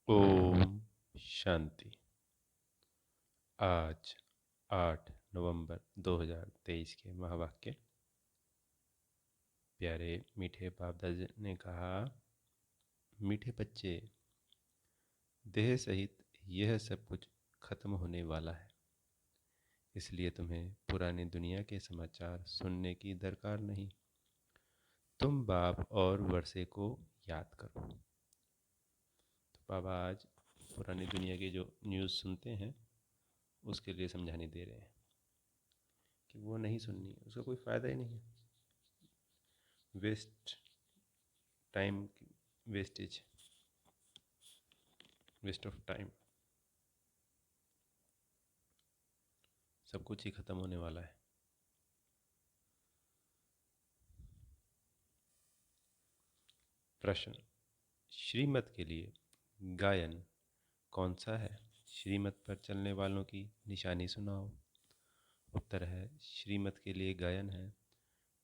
ओम शांति। आज 8 नवंबर 2023 के महावाक्य। प्यारे मीठे बाप दादा ने कहा, मीठे बच्चे, देह सहित यह सब कुछ खत्म होने वाला है, इसलिए तुम्हें पुरानी दुनिया के समाचार सुनने की दरकार नहीं। तुम बाप और वर्षे को याद करो। तो बाबा आज पुरानी दुनिया की जो न्यूज़ सुनते हैं उसके लिए समझाने दे रहे हैं कि वो नहीं सुननी, उसका कोई फ़ायदा ही नहीं है। Waste time, wastage, waste of time, सब कुछ ही ख़त्म होने वाला है। प्रश्न, श्रीमत के लिए गायन कौन सा है? श्रीमत पर चलने वालों की निशानी सुनाओ। उत्तर है, श्रीमत के लिए गायन है,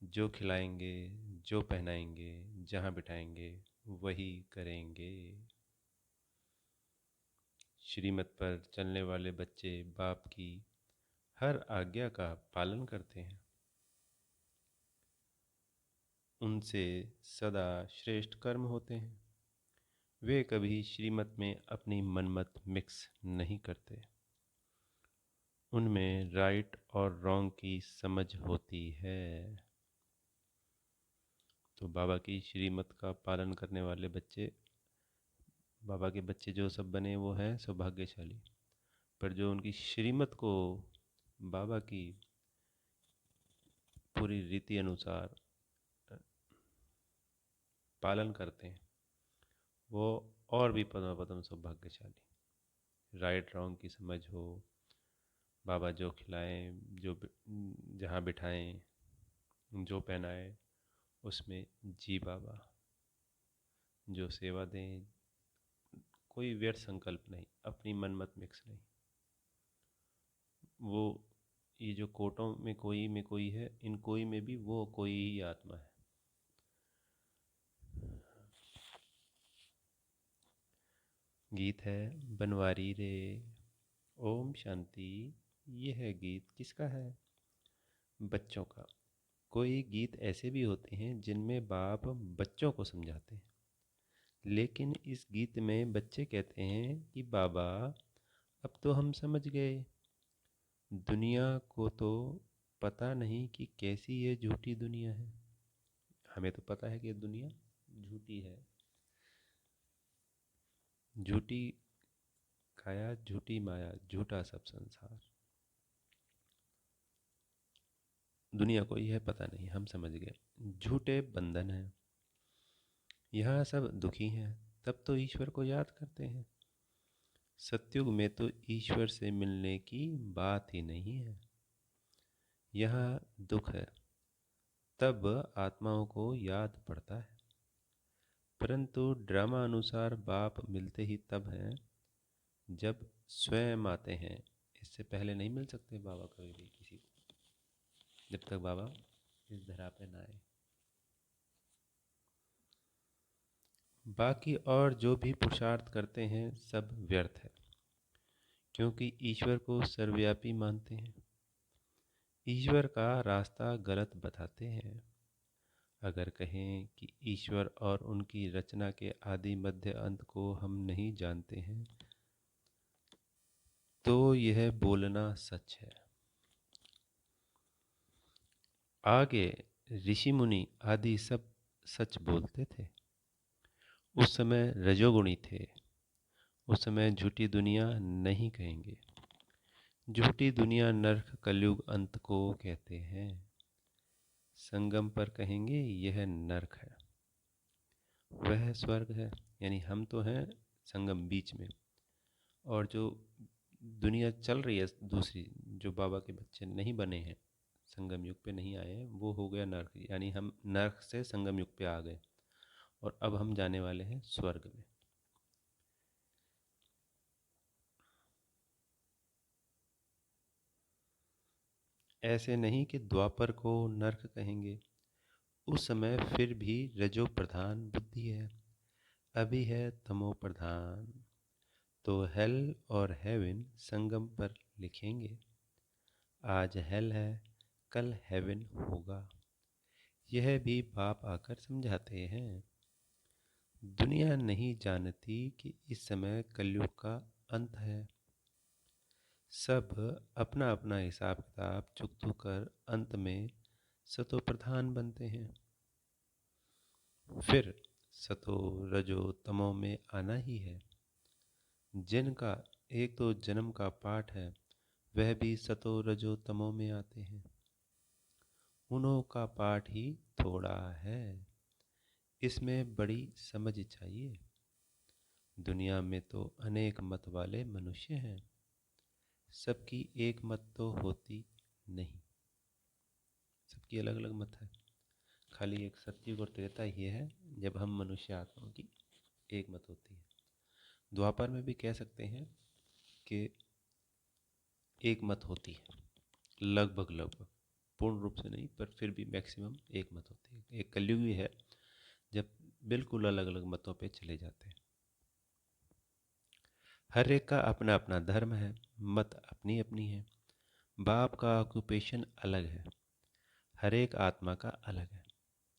जो खिलाएंगे, जो पहनाएंगे, जहाँ बिठाएंगे वही करेंगे। श्रीमत पर चलने वाले बच्चे बाप की हर आज्ञा का पालन करते हैं। उनसे सदा श्रेष्ठ कर्म होते हैं। वे कभी श्रीमत में अपनी मनमत मिक्स नहीं करते। उनमें राइट और रॉन्ग की समझ होती है। तो बाबा की श्रीमत का पालन करने वाले बच्चे, बाबा के बच्चे जो सब बने वो हैं सौभाग्यशाली। पर जो उनकी श्रीमत को, बाबा की पूरी रीति अनुसार पालन करते हैं, वो और भी पदम पदम सौभाग्यशाली। राइट रॉन्ग की समझ हो, बाबा जो खिलाएं, जो जहाँ बिठाएं, जो पहनाए उसमें जी बाबा, जो सेवा दें, कोई व्यर्थ संकल्प नहीं, अपनी मनमत मिक्स नहीं। वो ये जो कोटों में कोई है, इन कोई में भी वो कोई ही आत्मा है। गीत है बनवारी रे, ओम शांति। ये है गीत किसका है? बच्चों का। कोई गीत ऐसे भी होते हैं जिनमें बाप बच्चों को समझाते हैं, लेकिन इस गीत में बच्चे कहते हैं कि बाबा अब तो हम समझ गए, दुनिया को तो पता नहीं कि कैसी ये झूठी दुनिया है। हमें तो पता है कि ये दुनिया झूठी है, झूठी काया, झूठी माया, झूठा सब संसार। दुनिया को यह पता नहीं, हम समझ गए, झूठे बंधन हैं। यहाँ सब दुखी हैं, तब तो ईश्वर को याद करते हैं। सतयुग में तो ईश्वर से मिलने की बात ही नहीं है। यहाँ दुख है, तब आत्माओं को याद पड़ता है। परंतु ड्रामा अनुसार बाप मिलते ही तब हैं जब स्वयं आते हैं। इससे पहले नहीं मिल सकते बाबा कभी भी किसी को, जब तक बाबा इस धरा पे ना आए। बाकी और जो भी पुरुषार्थ करते हैं सब व्यर्थ है, क्योंकि ईश्वर को सर्वव्यापी मानते हैं। ईश्वर का रास्ता गलत बताते हैं। अगर कहें कि ईश्वर और उनकी रचना के आदि मध्य अंत को हम नहीं जानते हैं, तो यह बोलना सच है। आगे ऋषि मुनि आदि सब सच बोलते थे। उस समय रजोगुणी थे। उस समय झूठी दुनिया नहीं कहेंगे। झूठी दुनिया नरक कलयुग अंत को कहते हैं। संगम पर कहेंगे यह नरक है, वह स्वर्ग है। यानी हम तो हैं संगम बीच में, और जो दुनिया चल रही है दूसरी, जो बाबा के बच्चे नहीं बने हैं, संगम युग पे नहीं आए हैं, वो हो गया नरक। यानी हम नरक से संगम युग पे आ गए और अब हम जाने वाले हैं स्वर्ग में। ऐसे नहीं कि द्वापर को नरक कहेंगे, उस समय फिर भी रजो प्रधान बुद्धि है, अभी है तमो प्रधान। तो हेल और हेवन संगम पर लिखेंगे। आज हेल है, कल हेवन होगा। यह भी बाप आकर समझाते हैं। दुनिया नहीं जानती कि इस समय कलयुग का अंत है। सब अपना अपना हिसाब किताब चुकतू कर अंत में सतो प्रधान बनते हैं। फिर सतो रजो तमो में आना ही है। जिनका एक तो जन्म का पाठ है वह भी सतो रजो तमो में आते हैं। उन्हों का पाठ ही थोड़ा है। इसमें बड़ी समझ चाहिए। दुनिया में तो अनेक मत वाले मनुष्य हैं। सबकी एक मत तो होती नहीं। सबकी अलग अलग मत है। खाली एक सत्युग और त्रेता ही है जब हम मनुष्य आत्माओं की एक मत होती है। द्वापर में भी कह सकते हैं कि एक मत होती है, लगभग लगभग, पूर्ण रूप से नहीं पर फिर भी मैक्सिमम एक मत होती है। एक कलयुग भी है जब बिल्कुल अलग अलग मतों पे चले जाते हैं। हर एक का अपना अपना धर्म है, मत अपनी अपनी है। बाप का ऑक्यूपेशन अलग है, हर एक आत्मा का अलग है।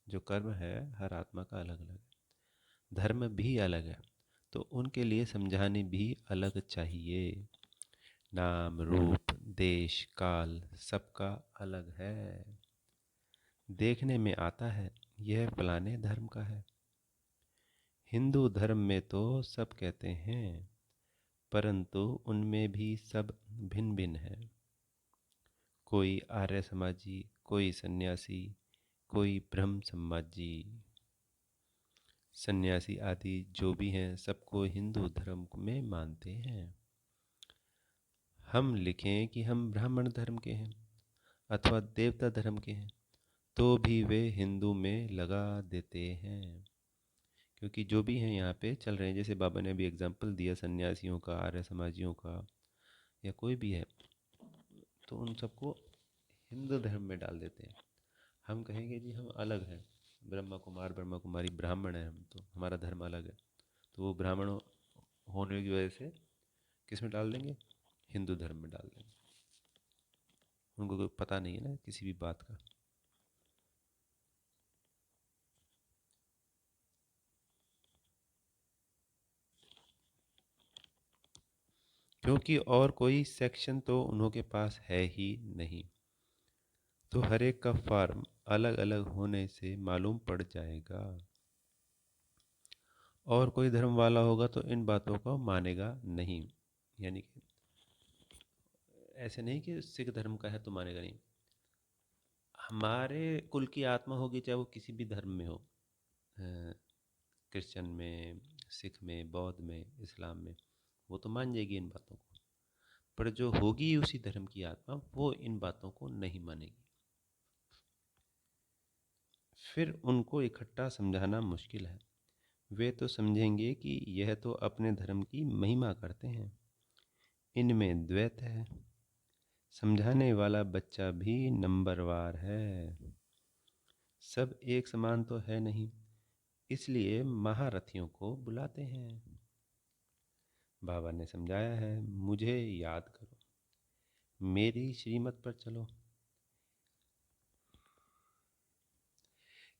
जो कर्म है हर आत्मा का अलग अलग है। धर्म भी अलग है, तो उनके लिए समझाने भी अलग चाहिए। नाम रूप देश काल सबका अलग है। देखने में आता है यह फलाने धर्म का है। हिंदू धर्म में तो सब कहते हैं, परंतु उनमें भी सब भिन्न भिन्न है। कोई आर्य समाजी, कोई सन्यासी, कोई ब्रह्म समाजी। सन्यासी आदि जो भी हैं सबको हिंदू धर्म में मानते हैं। हम लिखें कि हम ब्राह्मण धर्म के हैं अथवा देवता धर्म के हैं तो भी वे हिंदू में लगा देते हैं। क्योंकि जो भी हैं यहाँ पे चल रहे हैं, जैसे बाबा ने अभी एग्जाम्पल दिया सन्यासियों का, आर्य समाजियों का, या कोई भी है, तो उन सबको हिंदू धर्म में डाल देते हैं। हम कहेंगे जी हम अलग हैं, ब्रह्मा कुमार ब्रह्मा कुमारी ब्राह्मण है, हम तो हमारा धर्म अलग है, तो वो ब्राह्मण होने की वजह से किस में डाल देंगे? हिंदू धर्म में डाल देंगे। उनको कोई पता नहीं है ना किसी भी बात का। क्योंकि और कोई सेक्शन तो उन्हों के पास है ही नहीं, तो हर एक का फॉर्म अलग अलग होने से मालूम पड़ जाएगा। और कोई धर्म वाला होगा तो इन बातों को मानेगा नहीं। यानी कि ऐसे नहीं कि सिख धर्म का है तो मानेगा नहीं। हमारे कुल की आत्मा होगी, चाहे वो किसी भी धर्म में हो, क्रिश्चियन में, सिख में, बौद्ध में, इस्लाम में, वो तो मान जाएगी इन बातों को। पर जो होगी उसी धर्म की आत्मा वो इन बातों को नहीं मानेगी। फिर उनको इकट्ठा समझाना मुश्किल है। वे तो समझेंगे कि यह तो अपने धर्म की महिमा करते हैं, इनमें द्वैत है। समझाने वाला बच्चा भी नंबरवार है। सब एक समान तो है नहीं, इसलिए महारथियों को बुलाते हैं। बाबा ने समझाया है, मुझे याद करो, मेरी श्रीमत पर चलो।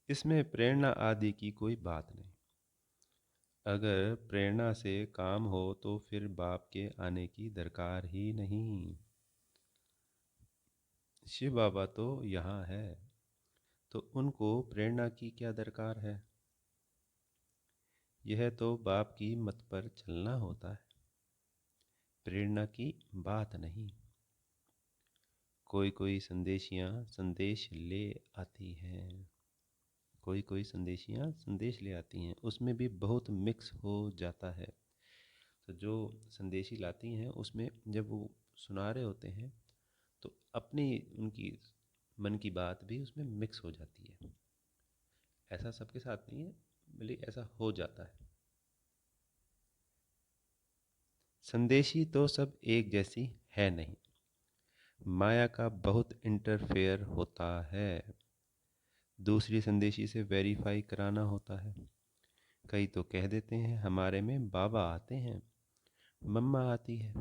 इसमें प्रेरणा आदि की कोई बात नहीं। अगर प्रेरणा से काम हो तो फिर बाप के आने की दरकार ही नहीं। शिव बाबा तो यहाँ है, तो उनको प्रेरणा की क्या दरकार है? यह तो बाप की मत पर चलना होता है, प्रेरणा की बात नहीं। कोई कोई संदेशियाँ संदेश ले आती हैं, कोई कोई संदेशियाँ संदेश ले आती हैं, उसमें भी बहुत मिक्स हो जाता है। तो जो संदेशी लाती हैं उसमें जब वो सुना रहे होते हैं तो अपनी उनकी मन की बात भी उसमें मिक्स हो जाती है। ऐसा सबके साथ नहीं है, बल्कि ऐसा हो जाता है। संदेशी तो सब एक जैसी है नहीं, माया का बहुत इंटरफेयर होता है। दूसरी संदेशी से वेरीफाई कराना होता है। कई तो कह देते हैं हमारे में बाबा आते हैं, मम्मा आती है,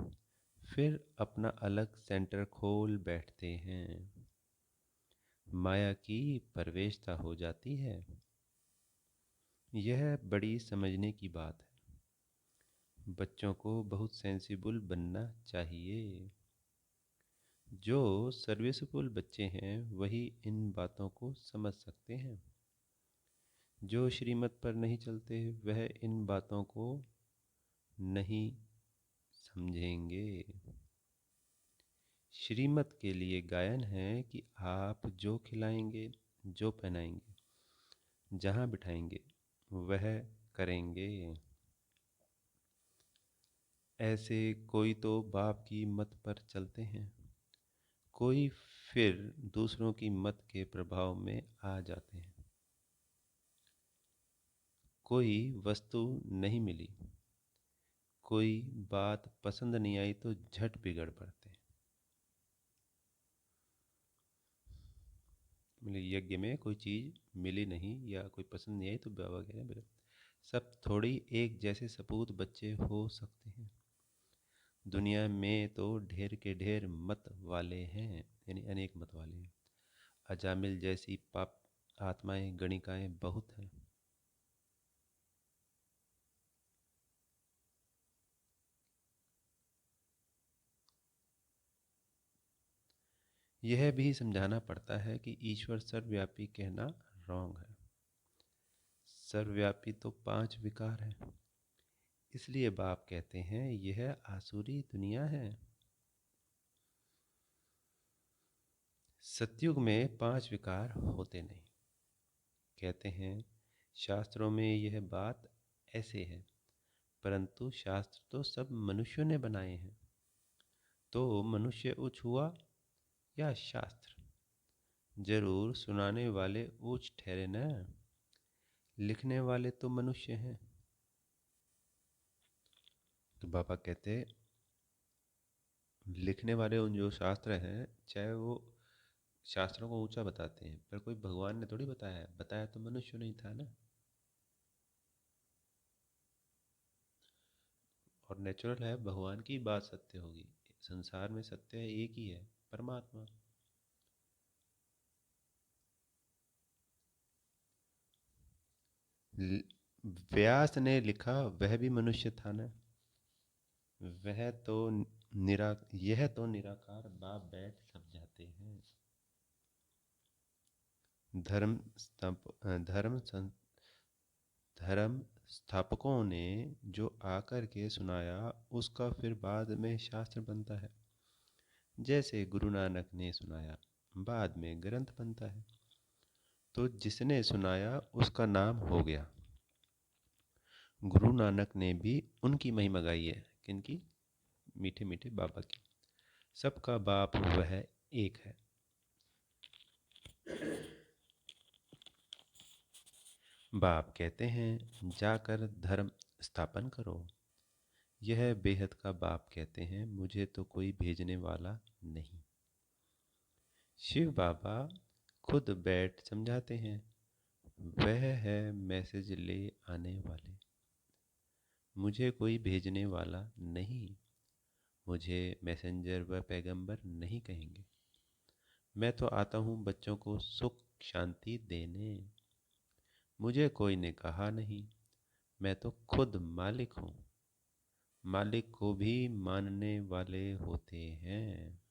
फिर अपना अलग सेंटर खोल बैठते हैं। माया की प्रवेशता हो जाती है। यह बड़ी समझने की बात है। बच्चों को बहुत सेंसिबल बनना चाहिए। जो सर्विसफुल बच्चे हैं वही इन बातों को समझ सकते हैं। जो श्रीमत पर नहीं चलते वह इन बातों को नहीं समझेंगे। श्रीमत के लिए गायन है कि आप जो खिलाएंगे, जो पहनाएंगे, जहाँ बिठाएंगे वह करेंगे। ऐसे कोई तो बाप की मत पर चलते हैं, कोई फिर दूसरों की मत के प्रभाव में आ जाते हैं। कोई वस्तु नहीं मिली, कोई बात पसंद नहीं आई तो झट बिगड़ पड़ते हैं। मतलब यज्ञ में कोई चीज़ मिली नहीं या कोई पसंद नहीं आई तो बाबा कह रहे हैं बिगड़। सब थोड़ी एक जैसे सपूत बच्चे हो सकते हैं। दुनिया में तो ढेर के ढेर मत वाले हैं, यानी अनेक मत वाले हैं। अजामिल जैसी पाप आत्माएं गणिकाएं बहुत हैं। यह भी समझाना पड़ता है कि ईश्वर सर्वव्यापी कहना रॉन्ग है। सर्वव्यापी तो 5 विकार हैं। इसलिए बाप कहते हैं यह आसुरी दुनिया है। सतयुग में 5 विकार होते नहीं। कहते हैं शास्त्रों में यह बात ऐसे है, परंतु शास्त्र तो सब मनुष्यों ने बनाए हैं। तो मनुष्य उच्च हुआ या शास्त्र? जरूर सुनाने वाले ऊंच ठहरे न। लिखने वाले तो मनुष्य हैं। तो बाबा कहते लिखने वाले उन जो शास्त्र हैं, चाहे वो शास्त्रों को ऊंचा बताते हैं, पर कोई भगवान ने थोड़ी बताया है। बताया तो मनुष्य नहीं था ना। और नेचुरल है, भगवान की बात सत्य होगी। संसार में सत्य एक ही है, परमात्मा। व्यास ने लिखा वह भी मनुष्य था ना। वह तो निरा यह तो निराकार बाप बैठ समझाते हैं। धर्म धर्म धर्म स्थापकों ने जो आकर के सुनाया उसका फिर बाद में शास्त्र बनता है। जैसे गुरु नानक ने सुनाया, बाद में ग्रंथ बनता है। तो जिसने सुनाया उसका नाम हो गया। गुरु नानक ने भी उनकी महिमा गाई है। किनकी? मीठे मीठे बाबा की। सबका बाप वह एक है। बाप कहते हैं जाकर धर्म स्थापन करो। यह बेहद का बाप कहते हैं मुझे तो कोई भेजने वाला नहीं। शिव बाबा खुद बैठ समझाते हैं, वह है मैसेज ले आने वाले। मुझे कोई भेजने वाला नहीं। मुझे मैसेंजर व पैगंबर नहीं कहेंगे। मैं तो आता हूँ बच्चों को सुख शांति देने। मुझे कोई ने कहा नहीं, मैं तो खुद मालिक हूँ। मालिक को भी मानने वाले होते हैं,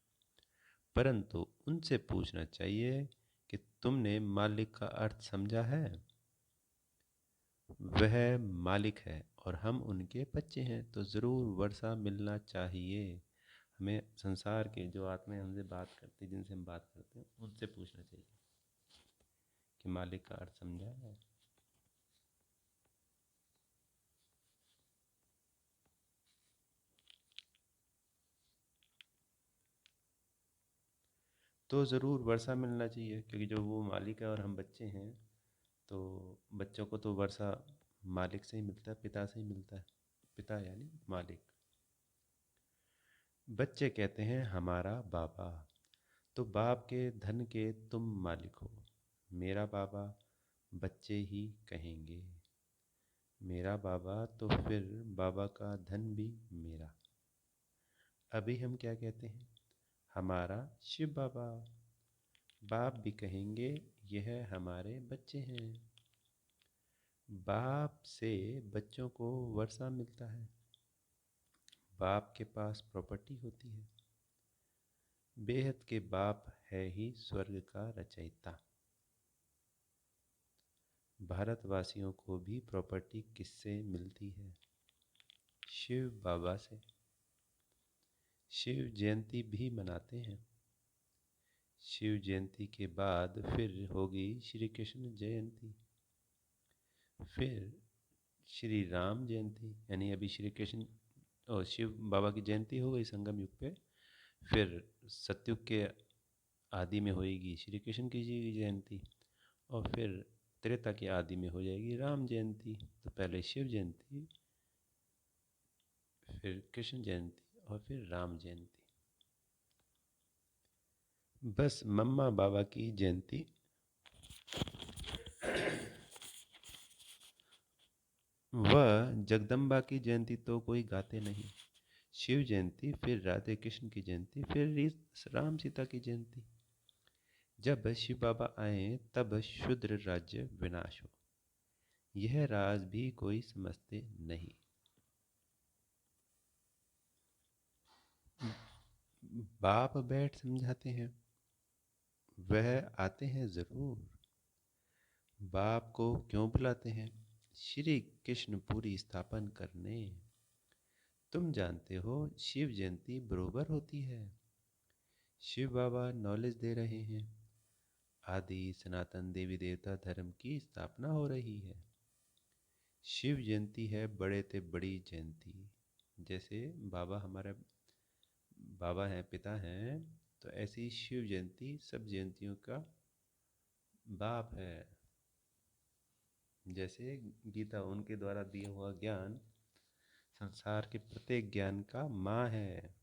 परंतु उनसे पूछना चाहिए कि तुमने मालिक का अर्थ समझा है? वह मालिक है और हम उनके बच्चे हैं, तो ज़रूर वर्षा मिलना चाहिए। हमें संसार के जो आत्माएं हमसे बात करती, जिनसे हम बात करते हैं, उनसे पूछना चाहिए कि मालिक का अर्थ समझा है। तो ज़रूर वर्षा मिलना चाहिए, क्योंकि जो वो मालिक है और हम बच्चे हैं, तो बच्चों को तो वर्षा मालिक से ही मिलता है, पिता से ही मिलता है। पिता यानी मालिक। बच्चे कहते हैं हमारा बाबा। तो बाप के धन के तुम मालिक हो। मेरा बाबा, बच्चे ही कहेंगे। मेरा बाबा तो फिर बाबा का धन भी मेरा। अभी हम क्या कहते हैं? हमारा शिव बाबा। बाप भी कहेंगे यह हमारे बच्चे हैं। बाप से बच्चों को वर्षा मिलता है। बाप के पास प्रॉपर्टी होती है। बेहद के बाप है ही स्वर्ग का रचयिता। भारतवासियों को भी प्रॉपर्टी किससे मिलती है? शिव बाबा से। शिव जयंती भी मनाते हैं। शिव जयंती के बाद फिर होगी श्री कृष्ण जयंती, फिर श्री राम जयंती, यानी अभी श्री कृष्ण और शिव बाबा की जयंती हो गई संगम युग पे। फिर सतयुग के आदि में होएगी श्री कृष्ण की जी की जयंती, और फिर त्रेता के आदि में हो जाएगी राम जयंती। तो पहले शिव जयंती, फिर कृष्ण जयंती, और फिर राम जयंती। बस मम्मा बाबा की जयंती वह जगदम्बा की जयंती तो कोई गाते नहीं। शिव जयंती, फिर राधे कृष्ण की जयंती, फिर राम सीता की जयंती। जब शिव बाबा आए तब शूद्र राज्य विनाश हो, यह राज भी कोई समझते नहीं। बाप बैठ समझाते हैं, वह आते हैं जरूर। बाप को क्यों बुलाते हैं? श्री कृष्ण पूरी स्थापन करने। तुम जानते हो शिव जयंती बरोबर होती है। शिव बाबा नॉलेज दे रहे हैं। आदि सनातन देवी देवता धर्म की स्थापना हो रही है। शिव जयंती है बड़े ते बड़ी जयंती। जैसे बाबा हमारे बाबा हैं, पिता हैं, तो ऐसी शिव जयंती सब जयंतियों का बाप है। जैसे गीता उनके द्वारा दिया हुआ ज्ञान संसार के प्रत्येक ज्ञान का माँ है।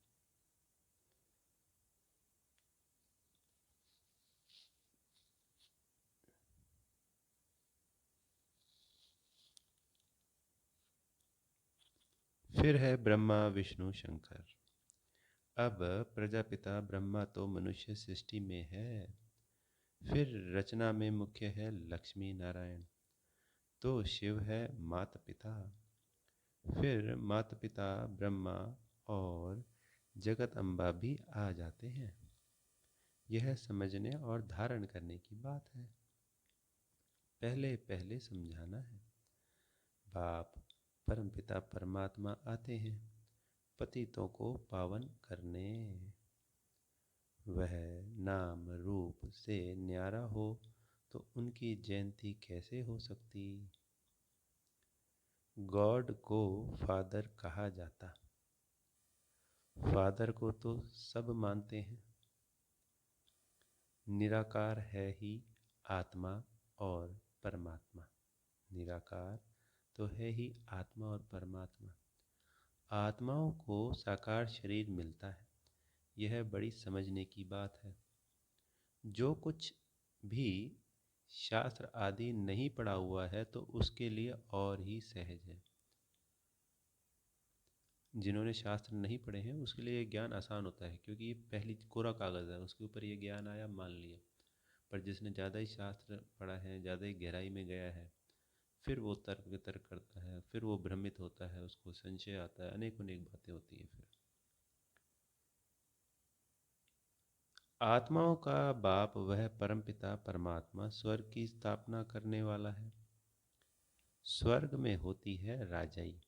फिर है ब्रह्मा विष्णु शंकर। अब प्रजापिता ब्रह्मा तो मनुष्य सृष्टि में है। फिर रचना में मुख्य है लक्ष्मी नारायण, तो शिव है माता पिता। फिर माता पिता ब्रह्मा और जगत अम्बा भी आ जाते हैं। यह समझने और धारण करने की बात है। पहले पहले समझाना है। बाप परमपिता परमात्मा आते हैं पतितों को पावन करने। वह नाम रूप से न्यारा हो तो उनकी जयंती कैसे हो सकती? गॉड को फादर कहा जाता। फादर को तो सब मानते हैं। निराकार है ही आत्मा और परमात्मा। निराकार तो है ही आत्मा और परमात्मा। आत्माओं को साकार शरीर मिलता है, यह बड़ी समझने की बात है। जो कुछ भी शास्त्र आदि नहीं पढ़ा हुआ है तो उसके लिए और ही सहज है। जिन्होंने शास्त्र नहीं पढ़े हैं उसके लिए ये ज्ञान आसान होता है, क्योंकि ये पहली कोरा कागज़ है, उसके ऊपर ये ज्ञान आया मान लिया। पर जिसने ज़्यादा ही शास्त्र पढ़ा है, ज़्यादा ही गहराई में गया है, फिर वो तर्क वितर्क करता है, फिर वो भ्रमित होता है, उसको संशय आता है, अनेक अनेक बातें होती हैं। फिर आत्माओं का बाप वह परमपिता परमात्मा स्वर्ग की स्थापना करने वाला है। स्वर्ग में होती है राजाई,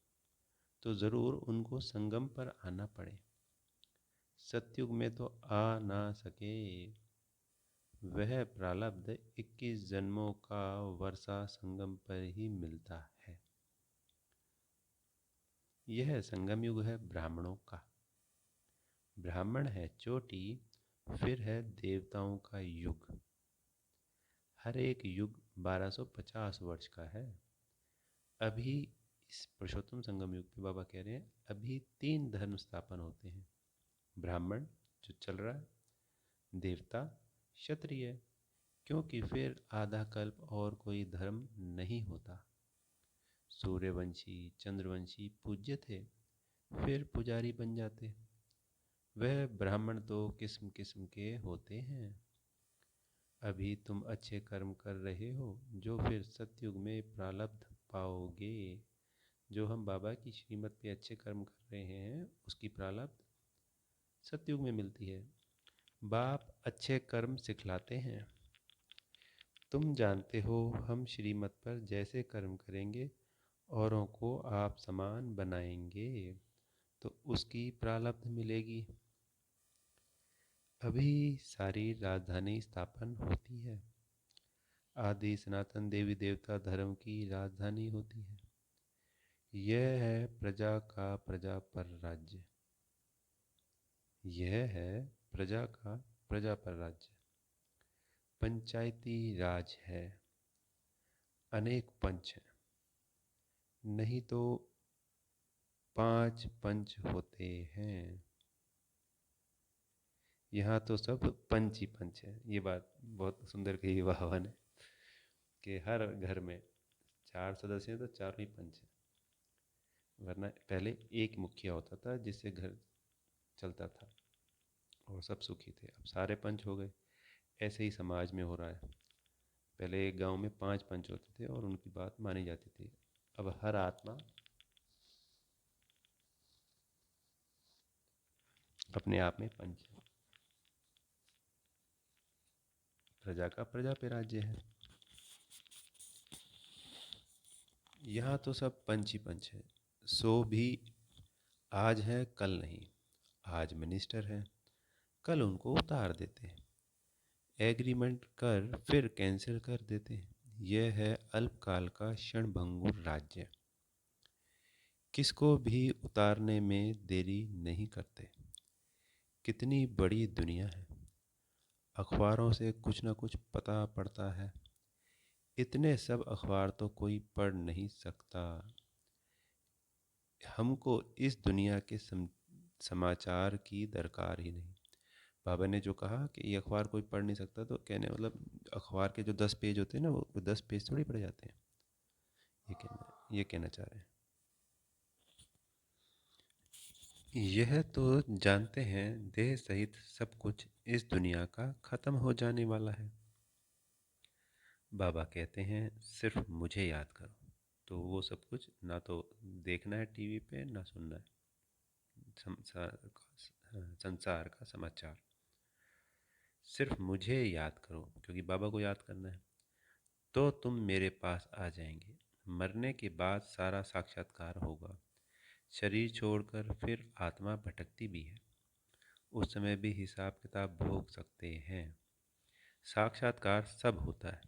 तो ज़रूर उनको संगम पर आना पड़े। सतयुग में तो आ ना सके। वह प्रारब्ध 21 जन्मों का वर्षा संगम पर ही मिलता है। यह संगम युग है ब्राह्मणों का। ब्राह्मण है चोटी, फिर है देवताओं का युग। हर एक युग 1250 वर्ष का है। अभी इस पुरुषोत्तम संगम युग पे बाबा कह रहे हैं अभी 3 धर्म स्थापन होते हैं। ब्राह्मण जो चल रहा है, देवता, क्षत्रिय, क्योंकि फिर आधा कल्प और कोई धर्म नहीं होता। सूर्यवंशी चंद्रवंशी पूज्य थे, फिर पुजारी बन जाते। वह ब्राह्मण तो किस्म किस्म के होते हैं। अभी तुम अच्छे कर्म कर रहे हो जो फिर सतयुग में प्रारब्ध पाओगे। जो हम बाबा की श्रीमत पे अच्छे कर्म कर रहे हैं उसकी प्रारब्ध सतयुग में मिलती है। बाप अच्छे कर्म सिखलाते हैं। तुम जानते हो हम श्रीमत पर जैसे कर्म करेंगे औरों को आप समान बनाएंगे तो उसकी प्रारब्ध मिलेगी। अभी सारी राजधानी स्थापन होती है। आदि सनातन देवी देवता धर्म की राजधानी होती है। यह है प्रजा का प्रजा पर राज्य। यह है प्रजा का प्रजा पर राज्य। पंचायती राज है। अनेक पंच हैं। नहीं तो 5 पंच होते हैं। यहाँ तो सब पंच ही पंच है। ये बात बहुत सुंदर कही बाबा ने कि हर घर में 4 सदस्य हैं तो चारों ही पंच हैं। वरना पहले एक मुखिया होता था जिससे घर चलता था और सब सुखी थे। अब सारे पंच हो गए। ऐसे ही समाज में हो रहा है। पहले एक गांव में 5 पंच होते थे और उनकी बात मानी जाती थी। अब हर आत्मा अपने आप में पंच है। प्रजा का प्रजा पे राज्य है। यहाँ तो सब पंच ही पंच है। सो भी आज है कल नहीं। आज मिनिस्टर हैं, कल उनको उतार देते हैं। एग्रीमेंट कर फिर कैंसिल कर देते हैं। यह है अल्पकाल का क्षणभंगुर राज्य। किसको भी उतारने में देरी नहीं करते। कितनी बड़ी दुनिया है। अखबारों से कुछ न कुछ पता पड़ता है। इतने सब अखबार तो कोई पढ़ नहीं सकता। हमको इस दुनिया के समाचार की दरकार ही नहीं। बाबा ने जो कहा कि ये अखबार कोई पढ़ नहीं सकता तो कहने मतलब अखबार के जो 10 पेज होते हैं ना वो 10 पेज थोड़ी पढ़ जाते हैं। ये कहना चाह रहे हैं। यह तो जानते हैं देह सहित सब कुछ इस दुनिया का खत्म हो जाने वाला है। बाबा कहते हैं सिर्फ मुझे याद करो तो वो सब कुछ ना तो देखना है टीवी पे ना सुनना है संसार का समाचार। सिर्फ मुझे याद करो क्योंकि बाबा को याद करना है तो तुम मेरे पास आ जाएंगे। मरने के बाद सारा साक्षात्कार होगा। शरीर छोड़कर फिर आत्मा भटकती भी है। उस समय भी हिसाब किताब भोग सकते हैं। साक्षात्कार सब होता है।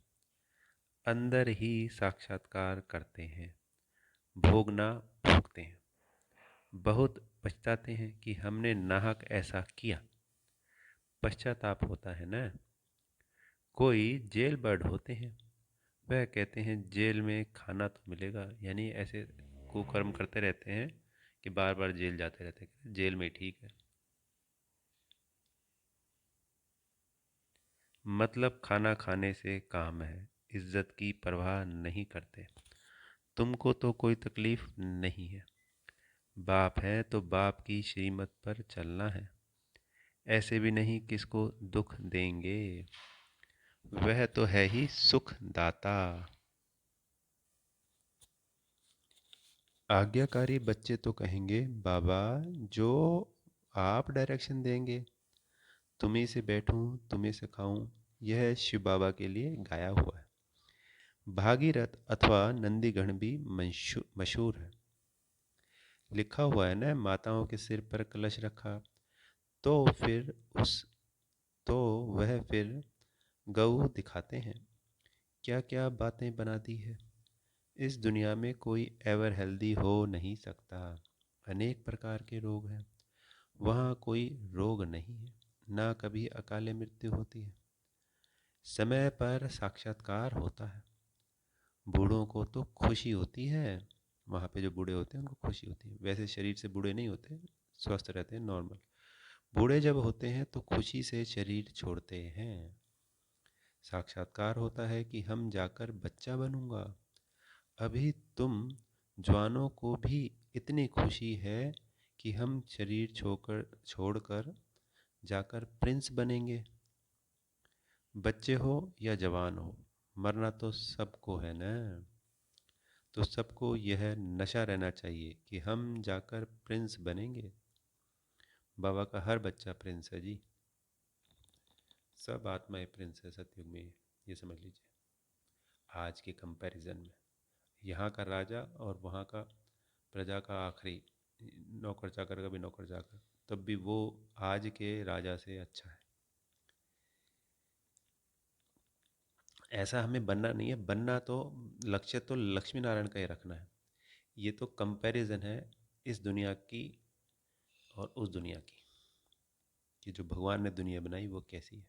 अंदर ही साक्षात्कार करते हैं। भोगना भोगते हैं। बहुत पछताते हैं कि हमने नाहक ऐसा किया। पश्चाताप होता है ना। कोई जेल बर्ड होते हैं। वह कहते हैं जेल में खाना तो मिलेगा, यानी ऐसे कुकर्म करते रहते हैं कि बार बार जेल जाते रहते हैं। जेल में ठीक है। मतलब खाना खाने से काम है। इज्जत की परवाह नहीं करते। तुमको तो कोई तकलीफ नहीं है। बाप है तो बाप की श्रीमत पर चलना है। ऐसे भी नहीं किसको दुख देंगे। वह तो है ही सुख दाता। आज्ञाकारी बच्चे तो कहेंगे बाबा जो आप डायरेक्शन देंगे। तुम्ही से बैठूं तुम्ही से खाऊं। यह शिव बाबा के लिए गाया हुआ है। भागीरथ अथवा नंदीगण भी मशहूर है। लिखा हुआ है ना माताओं के सिर पर कलश रखा तो फिर उस तो वह फिर गऊ दिखाते हैं। क्या क्या बातें बना दी है। इस दुनिया में कोई एवर हेल्दी हो नहीं सकता। अनेक प्रकार के रोग हैं। वहाँ कोई रोग नहीं है। ना कभी अकाले मृत्यु होती है। समय पर साक्षात्कार होता है। बूढ़ों को तो खुशी होती है। वहाँ पे जो बूढ़े होते हैं उनको खुशी होती है। वैसे शरीर से बूढ़े नहीं होते, स्वस्थ रहते हैं नॉर्मल। बूढ़े जब होते हैं तो खुशी से शरीर छोड़ते हैं। साक्षात्कार होता है कि हम जाकर बच्चा बनूंगा। अभी तुम जवानों को भी इतनी खुशी है कि हम शरीर छोड़कर जाकर प्रिंस बनेंगे। बच्चे हो या जवान हो, मरना तो सबको है ना। तो सबको यह नशा रहना चाहिए कि हम जाकर प्रिंस बनेंगे। बाबा का हर बच्चा प्रिंस है जी। सब आत्माएं प्रिंस है सतयुग में, ये समझ लीजिए। आज के कंपैरिजन में यहाँ का राजा और वहाँ का प्रजा का आखिरी नौकर चाकर का भी नौकर चाकर, तब भी वो आज के राजा से अच्छा है। ऐसा हमें बनना नहीं है। बनना तो लक्ष्य तो लक्ष्मी नारायण का ही रखना है। ये तो कंपैरिजन है इस दुनिया की और उस दुनिया की, कि जो भगवान ने दुनिया बनाई वो कैसी है।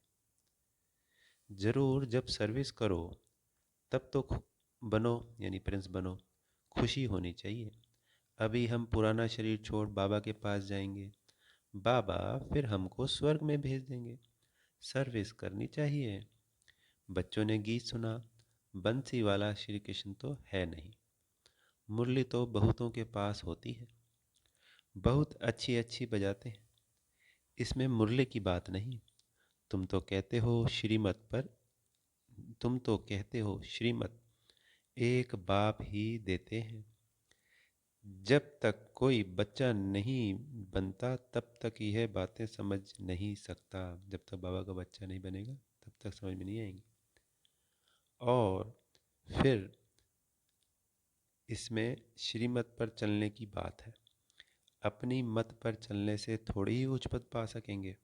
ज़रूर जब सर्विस करो तब तो बनो, यानी प्रिंस बनो, खुशी होनी चाहिए। अभी हम पुराना शरीर छोड़ बाबा के पास जाएंगे, बाबा फिर हमको स्वर्ग में भेज देंगे। सर्विस करनी चाहिए। बच्चों ने गीत सुना, बंसी वाला श्री कृष्ण तो है नहीं। मुरली तो बहुतों के पास होती है, बहुत अच्छी अच्छी बजाते हैं। इसमें मुरली की बात नहीं। तुम तो कहते हो श्रीमत पर तुम तो कहते हो श्रीमत एक बाप ही देते हैं। जब तक कोई बच्चा नहीं बनता तब तक यह बातें समझ नहीं सकता। जब तक बाबा का बच्चा नहीं बनेगा तब तक समझ में नहीं आएंगी। और फिर इसमें श्रीमत पर चलने की बात है। अपनी मत पर चलने से थोड़ी ही उच्च पद पा सकेंगे।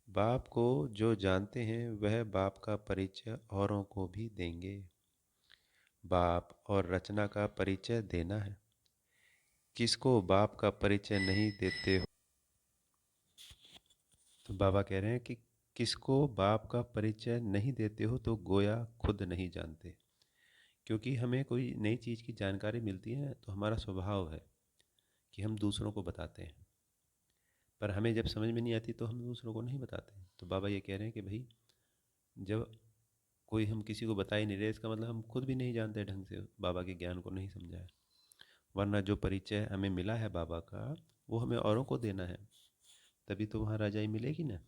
बाप को जो जानते हैं वह बाप का परिचय औरों को भी देंगे। बाप और रचना का परिचय देना है। किसको बाप का परिचय नहीं देते हो, तो बाबा कह रहे हैं कि किसको बाप का परिचय नहीं देते हो तो गोया खुद नहीं जानते। क्योंकि हमें कोई नई चीज़ की जानकारी मिलती है तो हमारा स्वभाव है कि हम दूसरों को बताते हैं, पर हमें जब समझ में नहीं आती तो हम दूसरों को नहीं बताते। तो बाबा ये कह रहे हैं कि भाई, जब कोई हम किसी को बता ही नहीं रहे, इसका मतलब हम खुद भी नहीं जानते ढंग से, बाबा के ज्ञान को नहीं समझा है। वरना जो परिचय हमें मिला है बाबा का, वो हमें औरों को देना है, तभी तो वहाँ राजाई मिलेगी ना।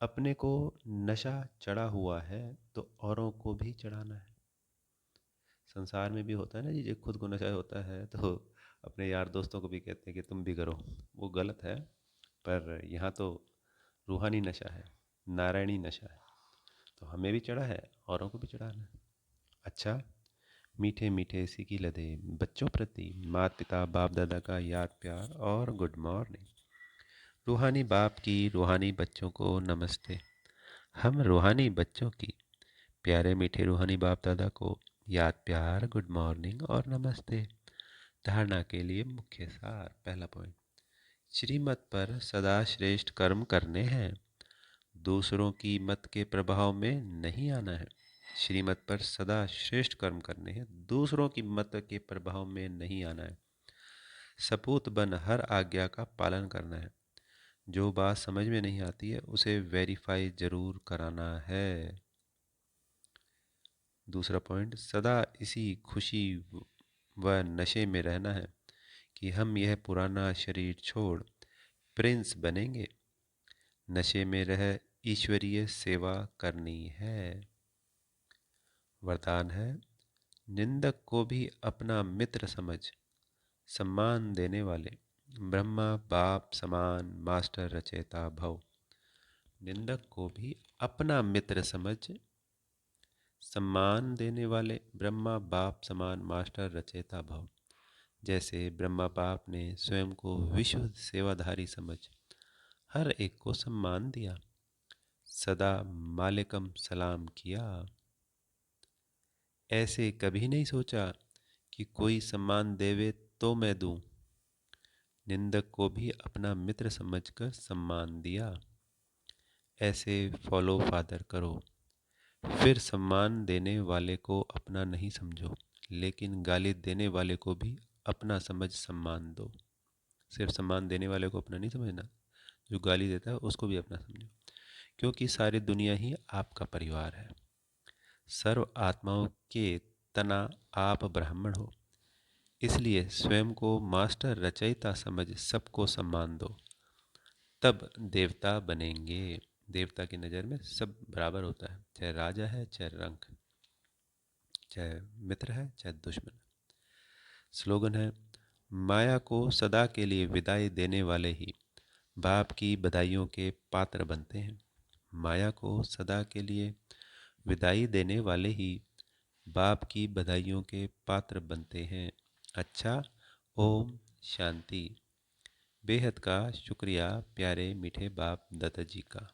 अपने को नशा चढ़ा हुआ है तो औरों को भी चढ़ाना है। संसार में भी होता है ना जी, जो खुद को नशा होता है तो अपने यार दोस्तों को भी कहते हैं कि तुम भी करो। वो गलत है। पर यहाँ तो रूहानी नशा है, नारायणी नशा है, तो हमें भी चढ़ा है, औरों को भी चढ़ाना है। अच्छा, मीठे मीठे सिकी लदे बच्चों प्रति माता पिता बाप दादा का याद प्यार और गुड मॉर्निंग। रूहानी बाप की रूहानी बच्चों को नमस्ते। हम रूहानी बच्चों की प्यारे मीठे रूहानी बाप दादा को याद प्यार गुड मॉर्निंग और नमस्ते। धारणा के लिए मुख्य सार। पहला पॉइंट, श्रीमत पर सदा श्रेष्ठ कर्म करने हैं, दूसरों की मत के प्रभाव में नहीं आना है। श्रीमत पर सदा श्रेष्ठ कर्म करने हैं, दूसरों की मत के प्रभाव में नहीं आना है। सपूत बन हर आज्ञा का पालन करना है। जो बात समझ में नहीं आती है उसे वेरीफाई जरूर कराना है। दूसरा पॉइंट, सदा इसी खुशी व नशे में रहना है कि हम यह पुराना शरीर छोड़ प्रिंस बनेंगे। नशे में रह ईश्वरीय सेवा करनी है। वरदान है, निंदक को भी अपना मित्र समझ सम्मान देने वाले ब्रह्मा बाप समान मास्टर रचयिता भव। निंदक को भी अपना मित्र समझ सम्मान देने वाले ब्रह्मा बाप समान मास्टर रचयिता भव। जैसे ब्रह्मा बाप ने स्वयं को विश्व सेवाधारी समझ हर एक को सम्मान दिया, सदा मालिकम सलाम किया। ऐसे कभी नहीं सोचा कि कोई सम्मान देवे तो मैं दूं। निंदक को भी अपना मित्र समझकर सम्मान दिया। ऐसे फॉलो फादर करो। फिर सम्मान देने वाले को अपना नहीं समझो, लेकिन गाली देने वाले को भी अपना समझ सम्मान दो। सिर्फ सम्मान देने वाले को अपना नहीं समझना, जो गाली देता है उसको भी अपना समझो, क्योंकि सारी दुनिया ही आपका परिवार है। सर्व आत्माओं के तना आप ब्राह्मण हो। इसलिए स्वयं को मास्टर रचयिता समझ सबको सम्मान दो, तब देवता बनेंगे। देवता की नज़र में सब बराबर होता है, चाहे राजा है, चाहे रंक, चाहे मित्र है, चाहे दुश्मन। स्लोगन है, माया को सदा के लिए विदाई देने वाले ही बाप की बधाइयों के पात्र बनते हैं। माया को सदा के लिए विदाई देने वाले ही बाप की बधाइयों के पात्र बनते हैं। अच्छा, ओम शांति। बेहद का शुक्रिया प्यारे मीठे बाप दत्ता जी का।